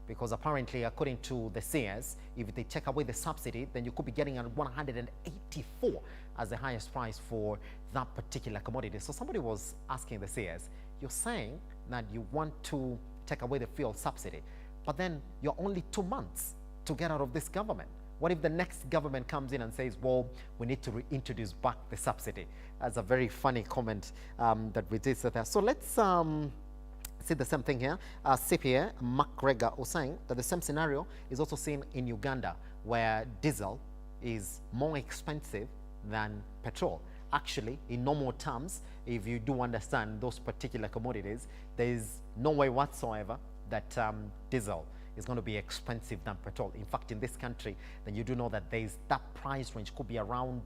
because apparently, according to the CS, if they take away the subsidy, then you could be getting 184 as the highest price for that particular commodity. So somebody was asking the CS, you're saying that you want to take away the fuel subsidy, but then you're only 2 months to get out of this government. What if the next government comes in and says, well, we need to reintroduce back the subsidy? That's a very funny comment that we did say there. So let's see the same thing here. CPA McGregor was saying that the same scenario is also seen in Uganda, where diesel is more expensive than petrol. Actually, in normal terms, if you do understand those particular commodities, there is no way whatsoever that diesel is going to be expensive than petrol. In fact, in this country, then you do know that there is that price range could be around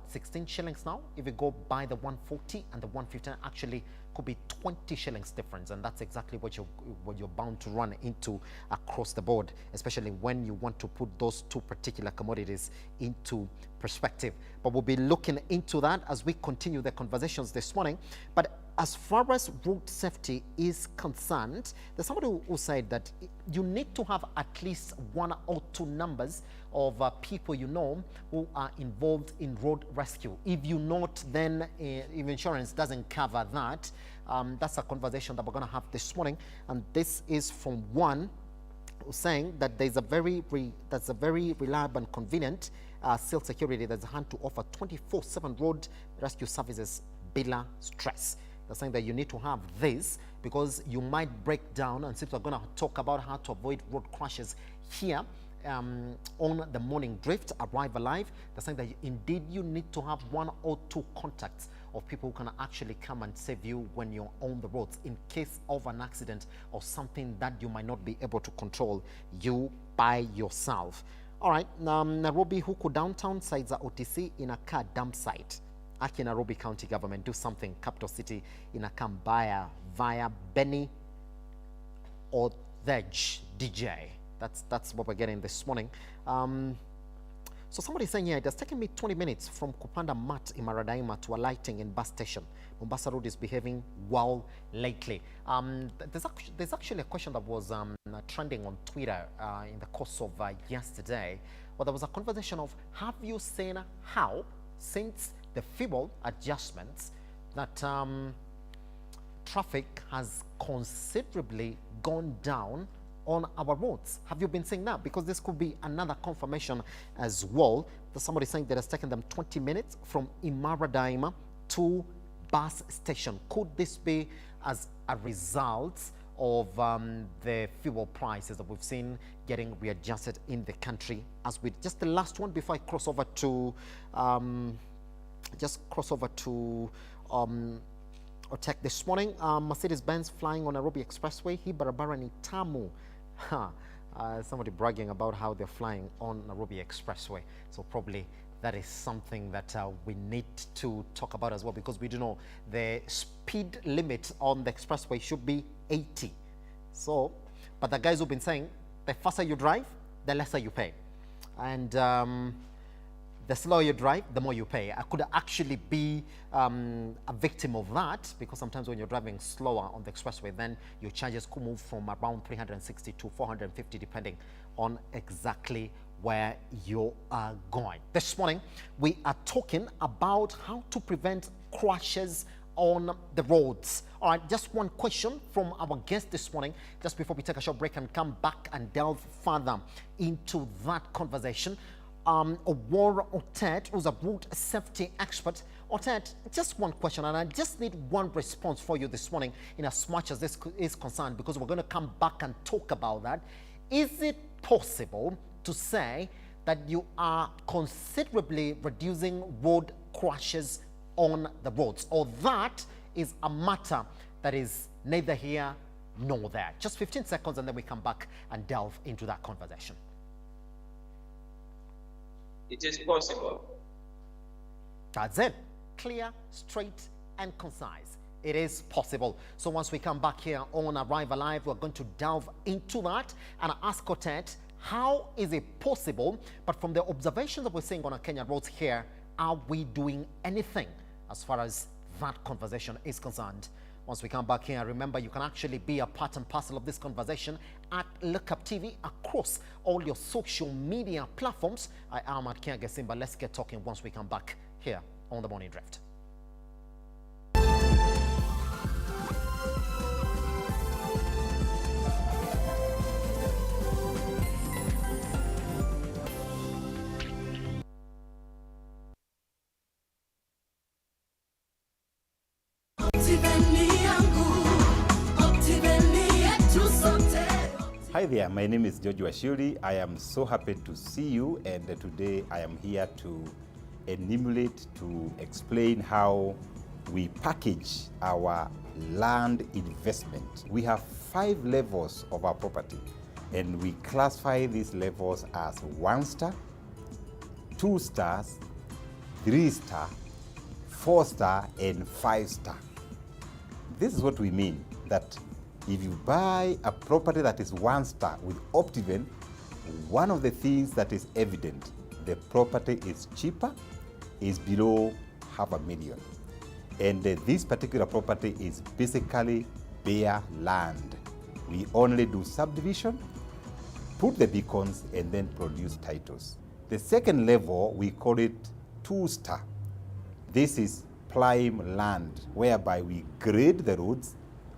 16 shillings now. If you go by the 140 and the 150, actually could be 20 shillings difference, and that's exactly what you're bound to run into across the board, especially when you want to put those two particular commodities into perspective. But we'll be looking into that as we continue the conversations this morning. But as far as road safety is concerned, there's somebody who said that you need to have at least 1 or 2 numbers of people you know who are involved in road rescue. If you not, then if insurance doesn't cover that, that's a conversation that we're going to have this morning. And this is from one saying that there's a very reliable and convenient SEAL security that's at hand to offer 24/7 road rescue services bila stress. They're saying that you need to have this because you might break down, and since we're going to talk about how to avoid road crashes here on the morning drift, Arrive Alive, they're saying that indeed you need to have 1 or 2 contacts of people who can actually come and save you when you're on the roads in case of an accident or something that you might not be able to control you by yourself. All right, Nairobi Huku downtown sites are OTC in a car dump site. Aki Nairobi County Government do something. Capital City in a Kambaya via Benny or Veg DJ. That's what we're getting this morning. So somebody's saying here, it has taken me 20 minutes from Kupanda Mat in Maradaima to alighting in bus station. Mombasa Road is behaving well lately. There's actually a question that was trending on Twitter in the course of yesterday, where there was a conversation of, have you seen how, since the fuel adjustments, that traffic has considerably gone down on our roads? Have you been seeing that? Because this could be another confirmation as well. There's somebody saying that it's taken them 20 minutes from Imaradaima to bus station. Could this be as a result of the fuel prices that we've seen getting readjusted in the country? As with just the last one before I cross over to Otek this morning. Mercedes-Benz flying on Nairobi Expressway. Hii barabara ni tamu. Somebody bragging about how they're flying on Nairobi Expressway. So probably that is something that we need to talk about as well, because we do know the speed limit on the expressway should be 80. So, but the guys who've been saying the faster you drive, the lesser you pay. And the slower you drive, the more you pay. I could actually be a victim of that, because sometimes when you're driving slower on the expressway, then your charges could move from around 360 to 450, depending on exactly where you are going. This morning, we are talking about how to prevent crashes on the roads. All right, just one question from our guest this morning, just before we take a short break and come back and delve further into that conversation. Owora Otet, who's a road safety expert. Otet, just one question, and I just need one response for you this morning in as much as this is concerned, because we're going to come back and talk about that. Is it possible to say that you are considerably reducing road crashes on the roads, or that is a matter that is neither here nor there? Just 15 seconds, and then we come back and delve into that conversation. It is possible. That's it. Clear, straight, and concise. It is possible. So once we come back here on Arrive Alive, we're going to delve into that and ask Otet, how is it possible? But from the observations that we're seeing on our Kenya roads here, are we doing anything as far as that conversation is concerned? Once we come back here, remember you can actually be a part and parcel of this conversation at Lookup TV across all your social media platforms. I am at Simba. Let's get talking once we come back here on the Morning Drift. Hi there, my name is George Washuri. I am so happy to see you, and today I am here to enumerate, to explain how we package our land investment. We have 5 levels of our property, and we classify these levels as 1 star, 2 stars, 3 star, 4 star, and 5 star. This is what we mean, that if you buy a property that is 1 star with Optiven, one of the things that is evident, the property is cheaper, is below $500,000. And this particular property is basically bare land. We only do subdivision, put the beacons, and then produce titles. The second level, we call it 2 star. This is prime land, whereby we grade the roads,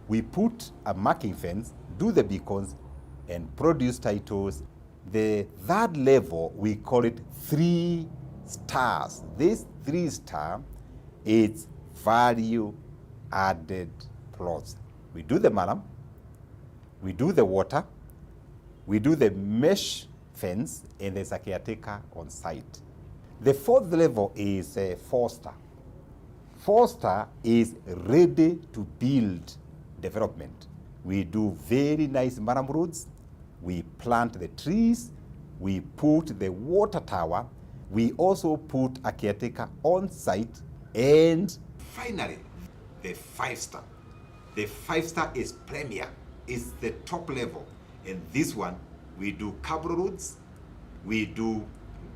we put a marking fence, do the beacons, and produce titles. The third level, we call it 3 stars. This 3 star is value added plots. We do the malam, we do the water, we do the mesh fence, and there's a caretaker on site. The fourth level is 4 star. 4 star is ready to build development. We do very nice maram roads, we plant the trees, we put the water tower, we also put a caretaker on site, and finally, the 5 star. The 5 star is premier, is the top level, and this one, we do cable roads, we do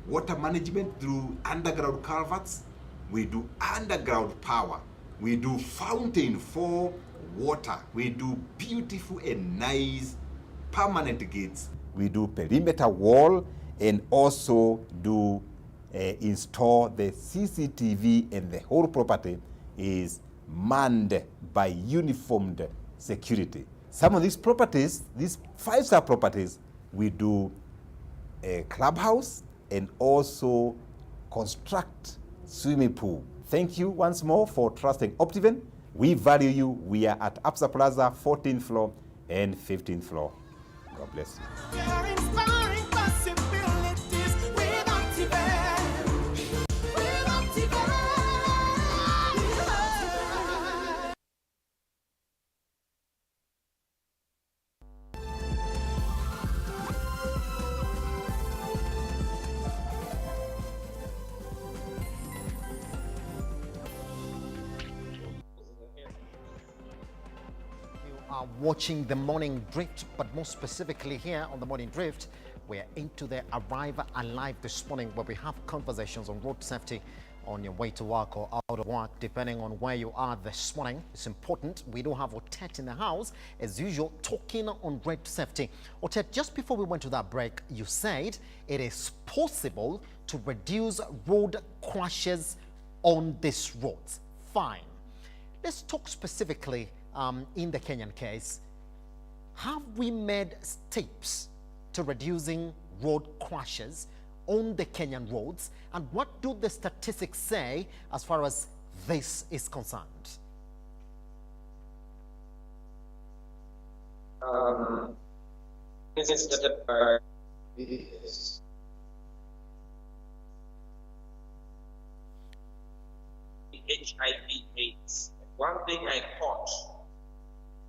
water management through underground culverts, we do underground power, we do fountain for water, we do beautiful and nice permanent gates, we do perimeter wall, and also do install the CCTV, and the whole property is manned by uniformed security. Some of these properties, these 5-star properties, we do a clubhouse and also construct swimming pool. Thank you once more for trusting Optiven. We value you. We are at Absa Plaza, 14th floor and 15th floor. God bless you. Are watching the Morning Drift, but more specifically here on the Morning Drift, we're into the Arrive Alive this morning, where we have conversations on road safety on your way to work or out of work, depending on where you are this morning. It's important. We do have Otet in the house, as usual, talking on road safety. Otet, just before we went to that break, you said it is possible to reduce road crashes on these roads. Fine. Let's talk specifically in the Kenyan case. Have we made steps to reducing road crashes on the Kenyan roads? And what do the statistics say as far as this is concerned? This is the HIV/AIDS. One thing I caught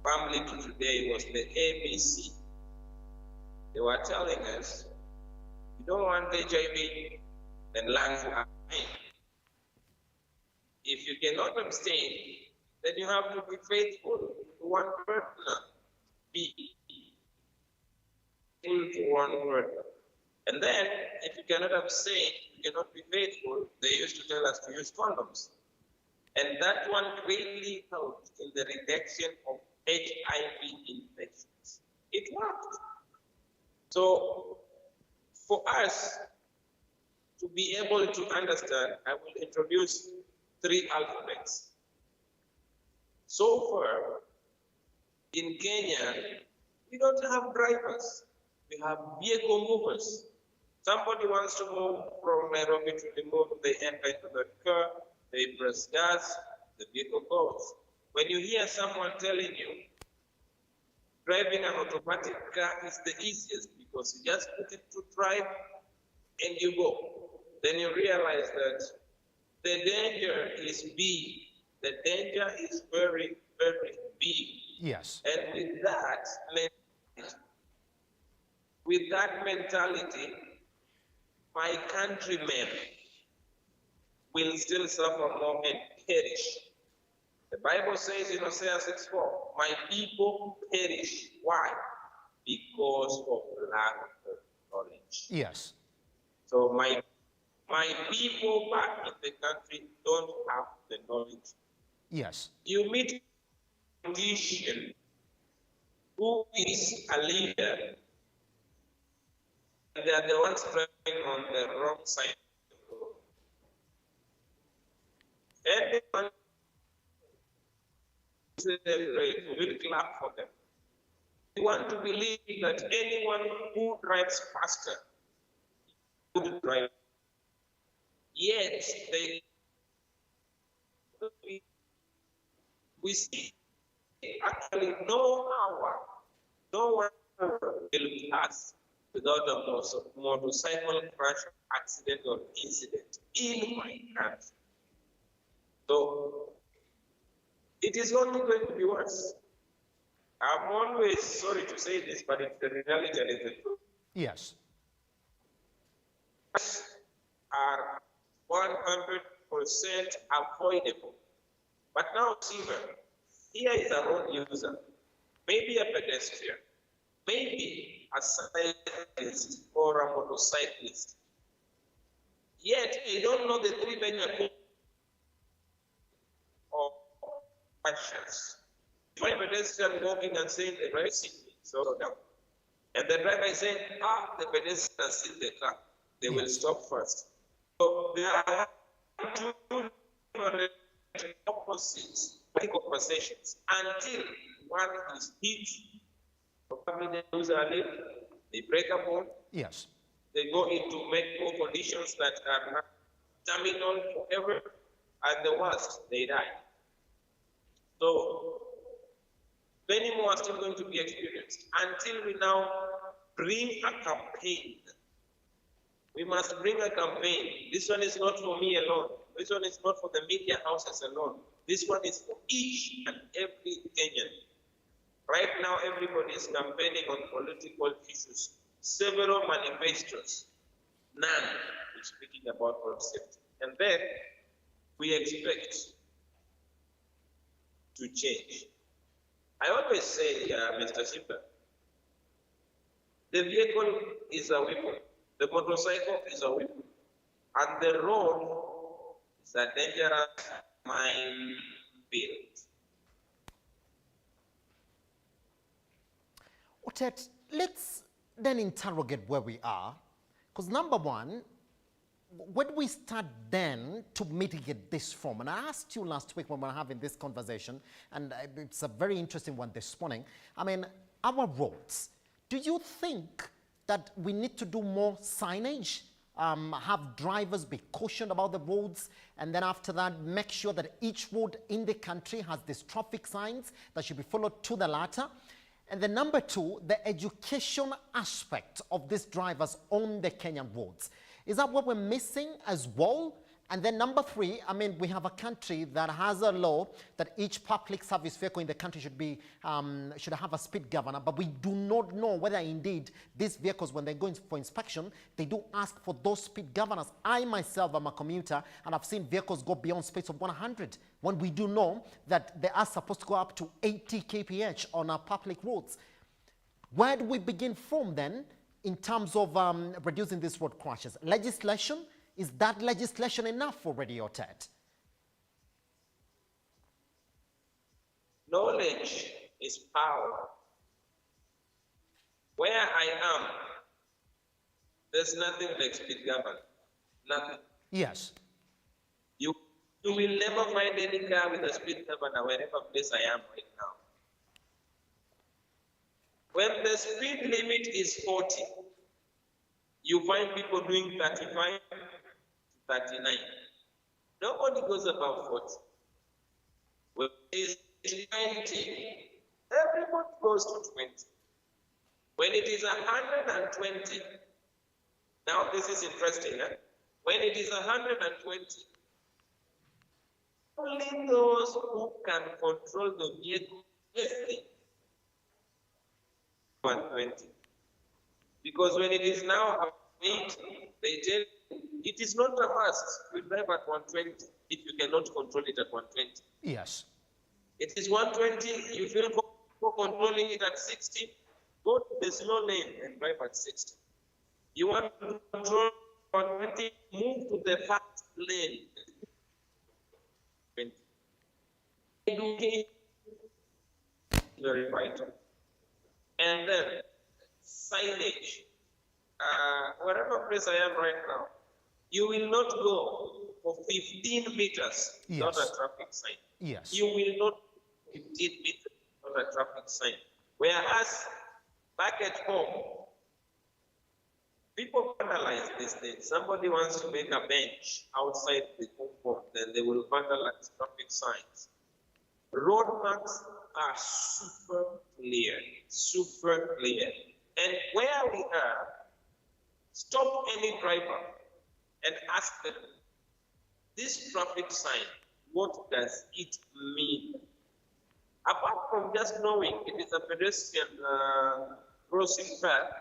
family to today was the ABC. They were telling us, you don't want HIV, then lungs are fine. If you cannot abstain, then you have to be faithful to one partner. Be faithful to one partner. And then, if you cannot abstain, you cannot be faithful, they used to tell us to use condoms. And that one greatly helped in the reduction of HIV infections. It worked. So for us to be able to understand, I will introduce 3 alphabets. So far, in Kenya, we don't have drivers. We have vehicle movers. Somebody wants to move from Nairobi to Limuru, they enter into the car, they press gas, the vehicle goes. When you hear someone telling you, driving an automatic car is the easiest because you just put it to drive and you go, then you realize that the danger is big. The danger is very, very big. Yes. And with that mentality, my countrymen will still suffer more and perish. The Bible says in Hosea 6:4, my people perish. Why? Because of lack of knowledge. Yes. So my people back in the country don't have the knowledge. Yes. You meet a politician who is a leader, and they are the ones driving on the wrong side of the road. Anyone will clap for them. We want to believe that anyone who drives faster would drive. Yet we see actually no one will pass without a motorcycle crash, accident, or incident in my country. So it is only going to be worse. I'm always sorry to say this, but it's the reality and it's the truth. Yes. Are 100% avoidable. But now, Simba, here is a road user, maybe a pedestrian, maybe a cyclist or a motorcyclist. Yet, they don't know the 3 major of actions. If a pedestrian walking and saying the driver seat, so down. And the driver is saying, the pedestrian is in the car. They will stop first. So there are 2 opposites, conversations, until one is hit, probably they lose a limb, they break a bone. Yes. They go into medical conditions that are not terminal forever, and the worst, they die. So many more are still going to be experienced until we now bring a campaign. We must bring a campaign. This one is not for me alone. This one is not for the media houses alone. This one is for each and every Kenyan. Right now, everybody is campaigning on political issues. Several manifestos. None is speaking about road safety. And then we expect to change. I always say, Mr. Simba, the vehicle is a weapon. The motorcycle is a weapon. And the road is a dangerous minefield. Otet, let's then interrogate where we are. Because number one, when we start then to mitigate this from, and I asked you last week when we were having this conversation, and it's a very interesting one this morning. I mean, our roads, do you think that we need to do more signage, have drivers be cautioned about the roads, and then after that, make sure that each road in the country has these traffic signs that should be followed to the latter? And then number two, the education aspect of these drivers on the Kenyan roads. Is that what we're missing as well? And then number three, I mean, we have a country that has a law that each public service vehicle in the country should be should have a speed governor, but we do not know whether indeed these vehicles, when they go in for inspection, they do ask for those speed governors. I myself am a commuter, and I've seen vehicles go beyond speeds of 100, when we do know that they are supposed to go up to 80 kph on our public roads. Where do we begin from then in terms of reducing these road crashes? Legislation? Is that legislation enough already, Otet? Knowledge is power. Where I am, there's nothing like speed government. Nothing. Yes. You will never find any car with a speed governor wherever place I am right now. When the speed limit is 40, you find people doing 35 to 39. Nobody goes above 40. When it is 20, everybody goes to 20. When it is 120, now this is interesting. When it is 120, only those who can control the vehicle safely 120. Because when it is now 80, they tell you it is not a must to drive at 120 if you cannot control it at 120. Yes. It is 120, you feel comfortable controlling it at 60, go to the slow lane and drive at 60. You want to control 120, move to the fast lane. 20. Very vital. And then signage. Wherever place I am right now, you will not go for 15 meters without a traffic sign. Yes. You will not 15 meters without a traffic sign. Whereas back at home, people vandalize these things. Somebody wants to make a bench outside the home, then they will vandalize traffic signs. Road marks are super clear, super clear. And where we are, stop any driver and ask them, this traffic sign, what does it mean? Apart from just knowing it is a pedestrian crossing path,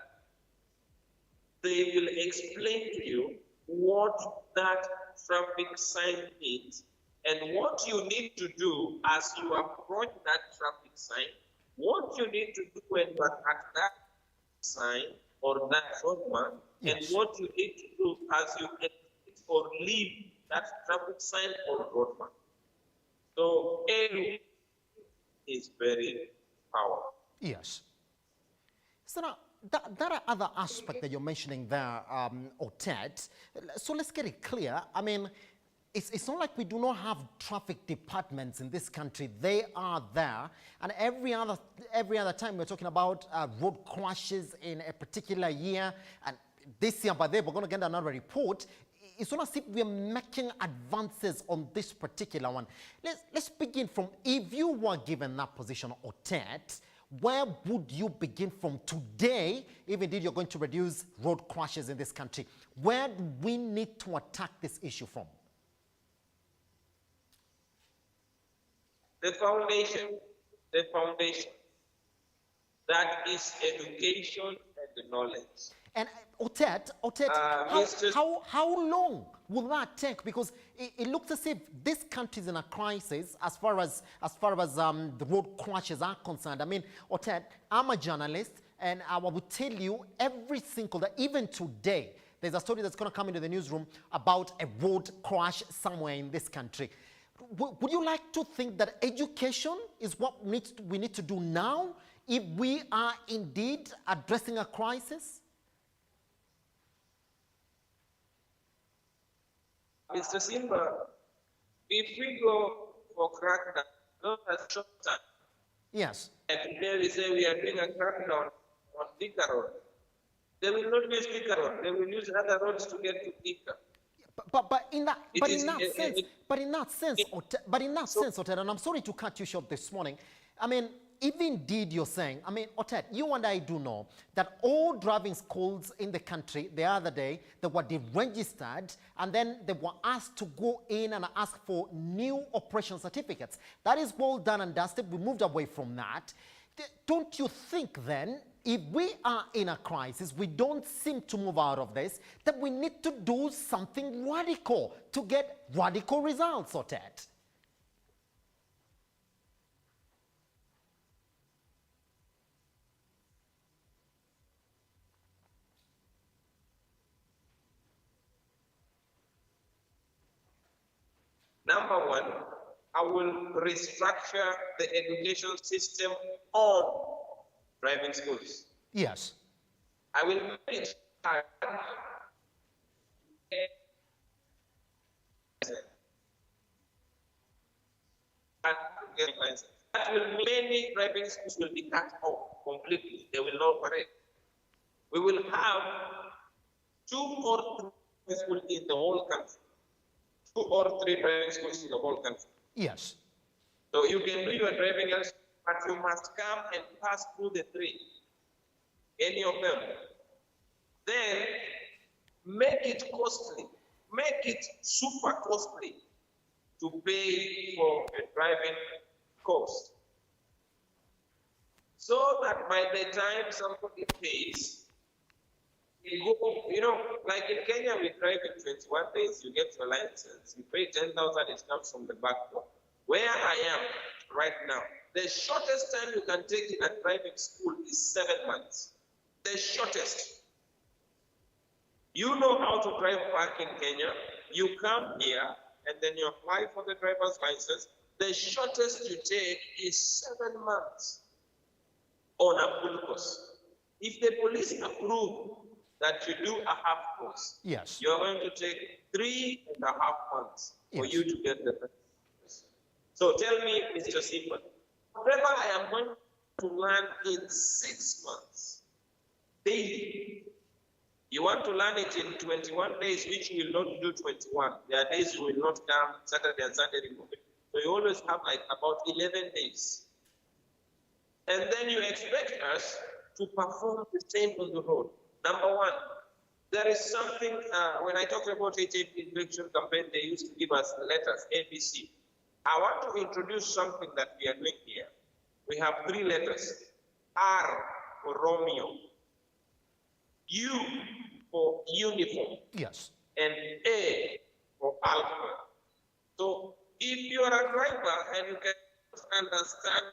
they will explain to you what that traffic sign means and what you need to do as you approach that traffic sign, what you need to do when you are at that sign or that road mark, and what you need to do as you exit or leave that traffic sign or road mark. So A is very powerful. Yes. So now, there are other aspects that you're mentioning there, Otet. So let's get it clear. I mean, it's not like we do not have traffic departments in this country. They are there. And every other time we're talking about road crashes in a particular year. And this year, by the way, we're going to get another report. It's not as if we're making advances on this particular one. Let's begin from, if you were given that position, Otet, where would you begin from today, if indeed you're going to reduce road crashes in this country? Where do we need to attack this issue from? The foundation, that is education and knowledge. And Otet, how long will that take? Because it looks as if this country is in a crisis as far as the road crashes are concerned. I mean, Otet, I'm a journalist, and I will tell you every single day, even today, there's a story that's going to come into the newsroom about a road crash somewhere in this country. Would you like to think that education is what we need to do now if we are indeed addressing a crisis? Mr. Simba, if we go for crackdown, not a short time. Yes. And today we say we are doing a crackdown on Thika Road. They will not use Thika Road. They will use other roads to get to Thika. But in that sense, Otet, and I'm sorry to cut you short this morning. I mean, if indeed you're saying, I mean, Otet, you and I do know that all driving schools in the country the other day, they were deregistered, and then they were asked to go in and ask for new operation certificates. That is well done and dusted. We moved away from that. Don't you think then, if we are in a crisis, we don't seem to move out of this, that we need to do something radical to get radical results, Otet? Number one, I will restructure the education system on driving schools. Yes. I will make it hard. That will many driving schools will be cut off completely. They will not operate. We will have 2 or 3 schools in the whole country. 2 or 3 driving schools in the whole country. Yes. So you can do your driving license, but you must come and pass through the 3. Any of them. Then make it costly. Make it super costly to pay for a driving course. So that by the time somebody pays, you go, you know, like in Kenya, we drive in 21 days, you get your license, you pay 10,000, it comes from the back door. Where I am right now, the shortest time you can take in a driving school is 7 months. The shortest. You know how to drive back in Kenya, you come here, and then you apply for the driver's license. The shortest you take is 7 months on a full course. If the police approve that you do a half course, yes, you're going to take 3.5 months for yes, you to get the license. So tell me, Mr. Simba, whatever I am going to learn in 6 months, daily, you want to learn it in 21 days, which you will not do 21. There are days you will not come, Saturday and Sunday remove it. So you always have like about 11 days. And then you expect us to perform the same on the road. Number one, there is something, when I talked about HIV infection campaign, they used to give us letters, ABC. I want to introduce something that we are doing here. We have 3 letters, R for Romeo, U for uniform, yes, and A for alpha. So if you are a driver and you can understand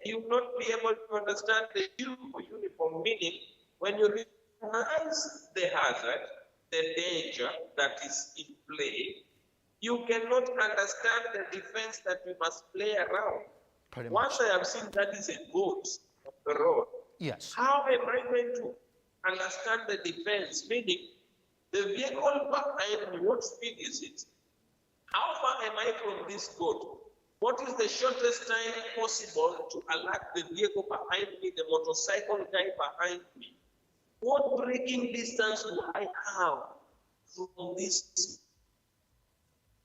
you will not be able to understand the uniform, meaning when you recognize the hazard, the danger that is in play, you cannot understand the defense that we must play around. pretty Once much. I have seen that is a goat on the road, Yes, how am I going to understand the defense? Meaning, the vehicle behind me, what speed is it? How far am I from this goat? What is the shortest time possible to alert the vehicle behind me, the motorcycle guy behind me? What braking distance do I have from this?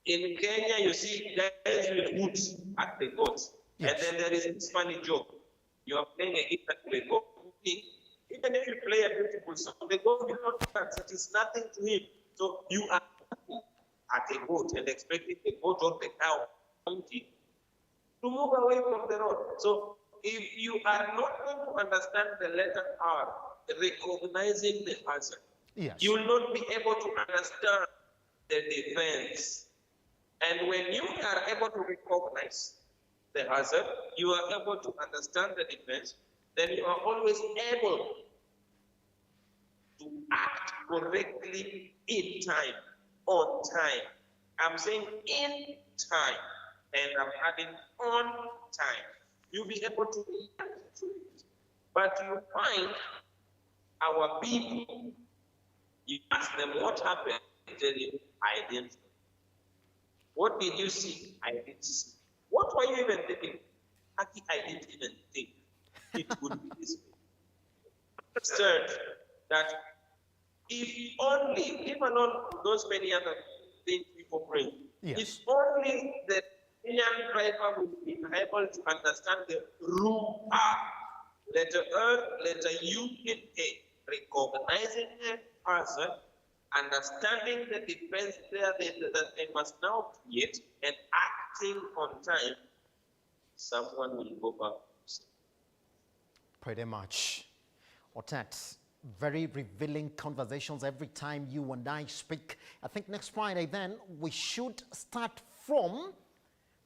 In Kenya, you see guys with hoods at the goat. yes, And then there is this funny joke. You are playing a game at the goat. Even if you play a beautiful song, the goat will not dance. It is nothing to him. So you are at a goat and expecting the goat or the cow to move away from the road. So if you are not going to understand the letter R, recognizing the hazard, yes, you will not be able to understand the defense. And when you are able to recognize the hazard, you are able to understand the defense, then you are always able to act correctly in time, on time. I'm saying in time, and I'm adding on time. You'll be able to react to it. But you find our people, you ask them what happened, they tell you, I didn't. What did you see? I didn't see. What were you even thinking? Aki, I didn't even think it would be this way. Understand that if only, leave alone those many other things people bring, yes, if only the Kenyan driver will be able to understand the rule R, letter R, letter U, and A, recognizing the hazard, understanding the defense there that they must now create, and acting on time, someone will go back. pretty much. Otet, very revealing conversations every time you and I speak. I think next Friday then we should start from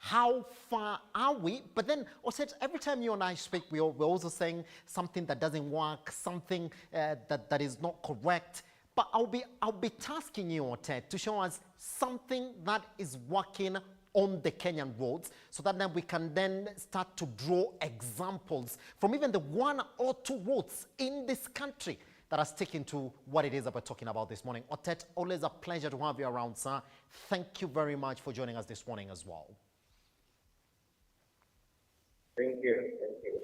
how far are we? But then, Otet, every time you and I speak, we're also saying something that doesn't work, something that is not correct. But I'll be tasking you, Otet, to show us something that is working on the Kenyan roads, so that then we can then start to draw examples from even the one or two roads in this country that are sticking to what it is that we're talking about this morning. Otet, always a pleasure to have you around, sir. Thank you very much for joining us this morning as well. Thank you. Thank you.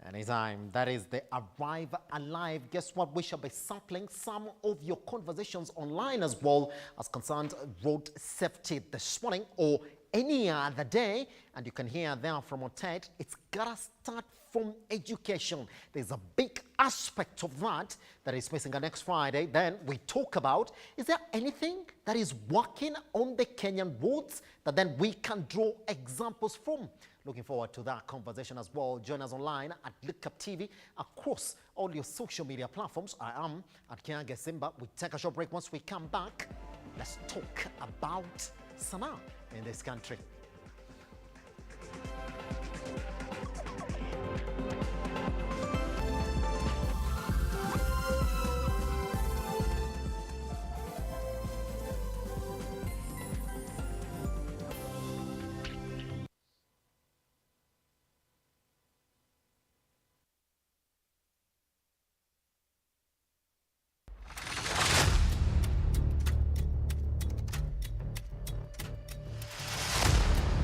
Anytime. That is the Arrive Alive. Guess what? We shall be sampling some of your conversations online as well as concerned road safety this morning or any other day. And you can hear there from Otet, it's gotta start from education. There's a big aspect of that is missing. And next Friday, then we talk about, is there anything that is working on the Kenyan roads that then we can draw examples from? Looking forward to that conversation as well. Join us online at Look Up TV across all your social media platforms. I am at Kiange Simba. We take a short break. Once we come back, let's talk about Sanaa in this country.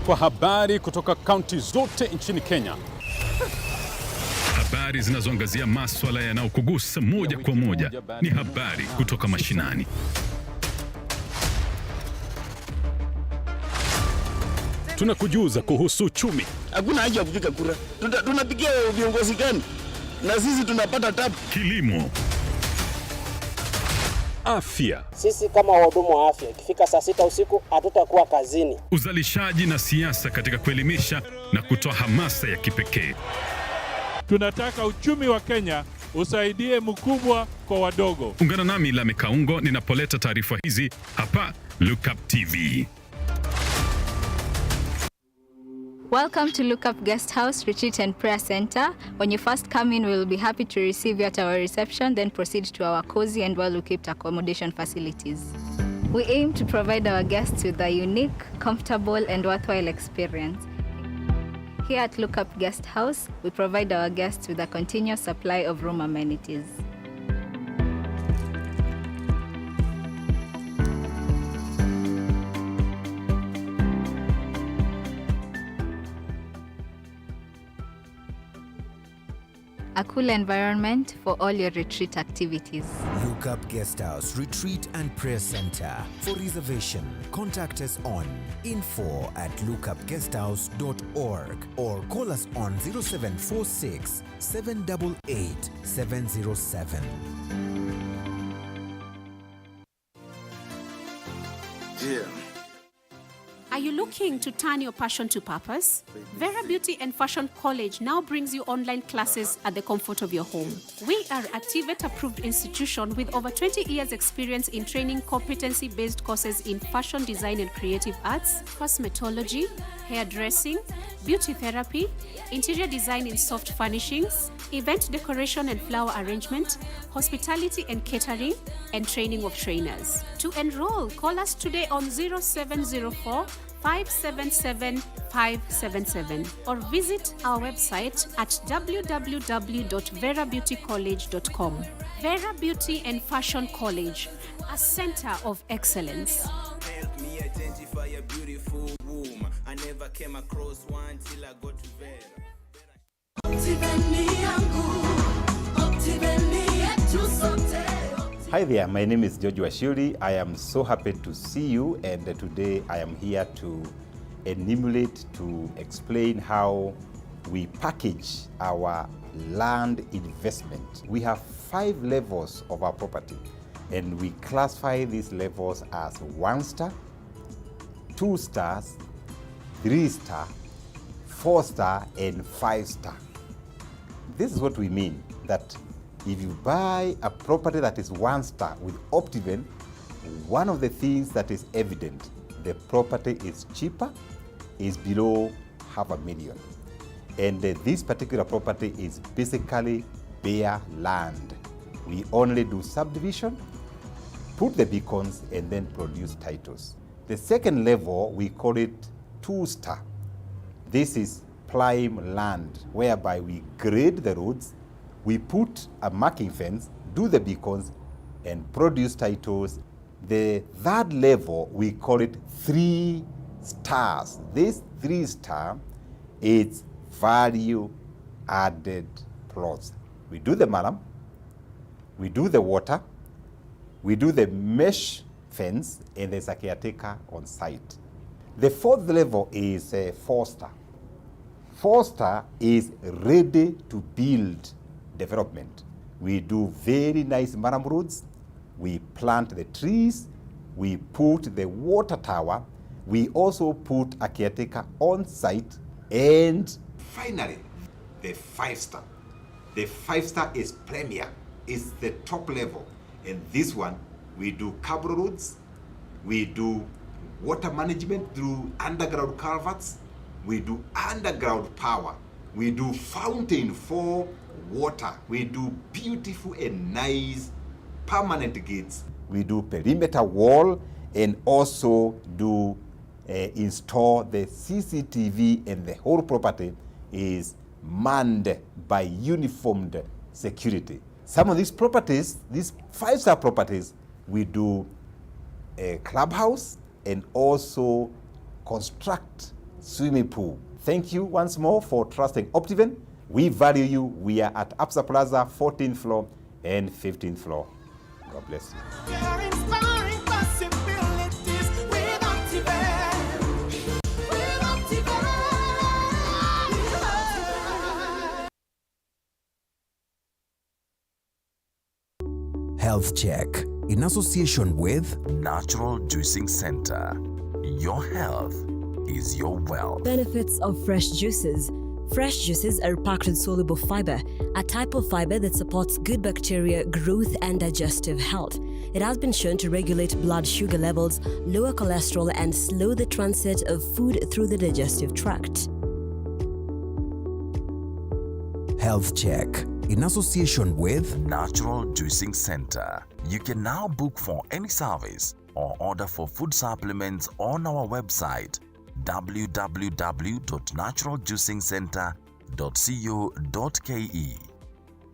Kwa habari kutoka kaunti zote nchini Kenya. Habari zinazoangazia masuala yanayokugusa moja kwa moja ni habari kutoka mashinani. Tunakujuza kuhusu uchumi. Hakuna haja ya kupiga kura. Tunapigia viongozi gani? Na sisi tunapata tabu. Kilimo. Afya. Sisi kama wahudumu wa afya, ikifika saa 6 usiku hatutakuwa kazini. Uzalishaji na siasa katika kuelimisha na kutoa hamasa ya kipekee. Tunataka uchumi wa Kenya usaidie mkubwa kwa wadogo. Ungana nami Lame Kaungo ninapoleta taarifa hizi hapa Look Up TV. Welcome to Look Up Guest House, Retreat and Prayer Center. When you first come in, we will be happy to receive you at our reception, then proceed to our cozy and well-equipped accommodation facilities. We aim to provide our guests with a unique, comfortable and worthwhile experience. Here at Look Up Guest House, we provide our guests with a continuous supply of room amenities. A cool environment for all your retreat activities. Look Up Guest House, Retreat and Prayer Center. For reservation, contact us on info@lookupguesthouse.org or call us on 0746 788 707. Yeah. Are you looking to turn your passion to purpose? Vera Beauty and Fashion College now brings you online classes at the comfort of your home. We are a TVET-approved institution with over 20 years experience in training competency-based courses in fashion design and creative arts, cosmetology, hairdressing, beauty therapy, interior design in soft furnishings, event decoration and flower arrangement, hospitality and catering, and training of trainers. To enroll, call us today on 0704 577 577 or visit our website at www.verabeautycollege.com. Vera Beauty and Fashion College, a center of excellence. Help me identify a beautiful womb. I never came across one till I got to Vera. Hi there, my name is George Washiri. I am so happy to see you, and today I am here to enumerate, to explain how we package our land investment. We have 5 levels of our property, and we classify these levels as 1 star, 2 stars, 3 star, 4 star, and 5 star. This is what we mean, that if you buy a property that is 1 star with Optiven, one of the things that is evident, the property is cheaper, is below $500,000. And this particular property is basically bare land. We only do subdivision, put the beacons, and then produce titles. The second level, we call it 2-star. This is prime land, whereby we grade the roads, we put a marking fence, do the beacons, and produce titles. The third level, we call it 3 stars. This 3-star is value added plots. We do the malam, we do the water, we do the mesh fence, and there's a caretaker on site. The fourth level is a 4-star. 4-star is ready to build development. We do very nice maram roads, we plant the trees, we put the water tower, we also put a caretaker on site, and finally, the 5-star. The 5-star is premier, it's the top level. And this one, we do cable roads, we do water management through underground culverts, we do underground power, we do fountain for water, we do beautiful and nice permanent gates, we do perimeter wall, and also do install the CCTV, and the whole property is manned by uniformed security. Some of these properties, these 5-star properties, we do a clubhouse and also construct swimming pool. Thank you once more for trusting Optiven. We value you. We are at Absa Plaza, 14th floor and 15th floor. God bless you. Health Check in association with Natural Juicing Center. Your health is your wealth. Benefits of fresh juices. Fresh juices are packed with soluble fiber, a type of fiber that supports good bacteria growth and digestive health. It has been shown to regulate blood sugar levels, lower cholesterol, and slow the transit of food through the digestive tract. Health Check in association with Natural Juicing Center. You can now book for any service or order for food supplements on our website www.naturaljuicingcenter.co.ke.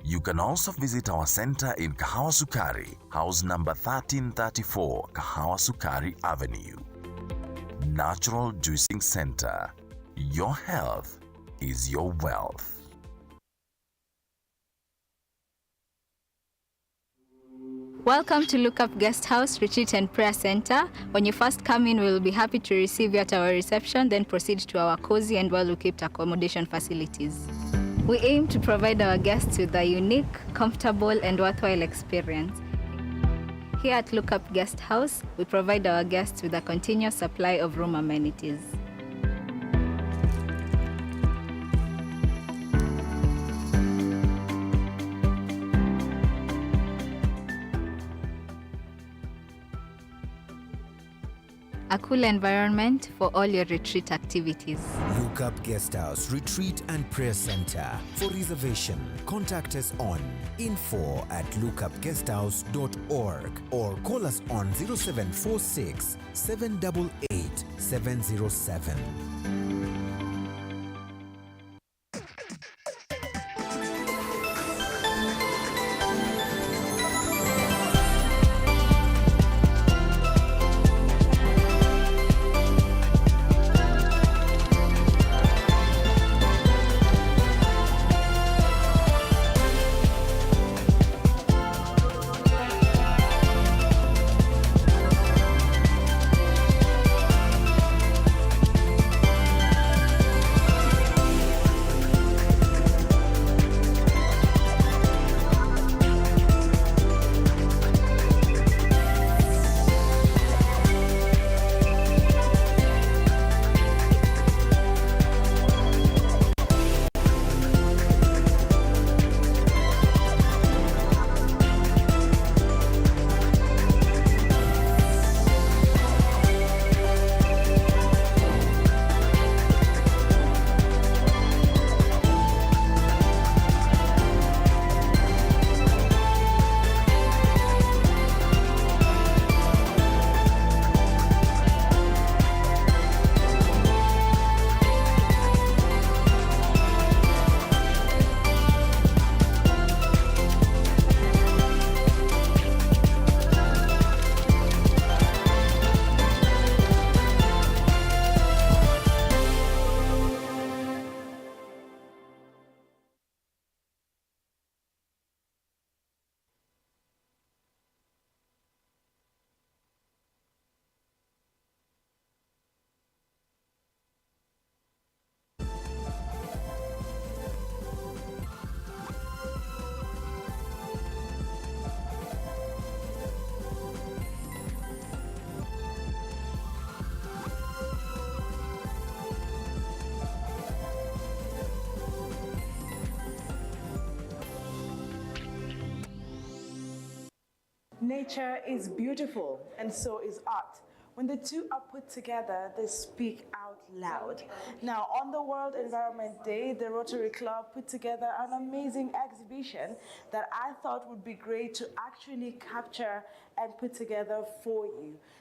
You can also visit our center in Kahawa Sukari, house number 1334, Kahawa Sukari Avenue. Natural Juicing Center. Your health is your wealth. Welcome to Lookup Guest House, Retreat and Prayer Center. When you first come in, we'll be happy to receive you at our reception, then proceed to our cozy and well-equipped accommodation facilities. We aim to provide our guests with a unique, comfortable, and worthwhile experience. Here at Lookup Guest House, we provide our guests with a continuous supply of room amenities. A cool environment for all your retreat activities. Lookup Guest House, Retreat and Prayer Center. For reservation, contact us on info@lookupguesthouse.org or call us on 0746 788 707. Nature is beautiful, and so is art. When the two are put together, they speak out loud. Now, on the World Environment Day, the Rotary Club put together an amazing exhibition that I thought would be great to actually capture and put together for you.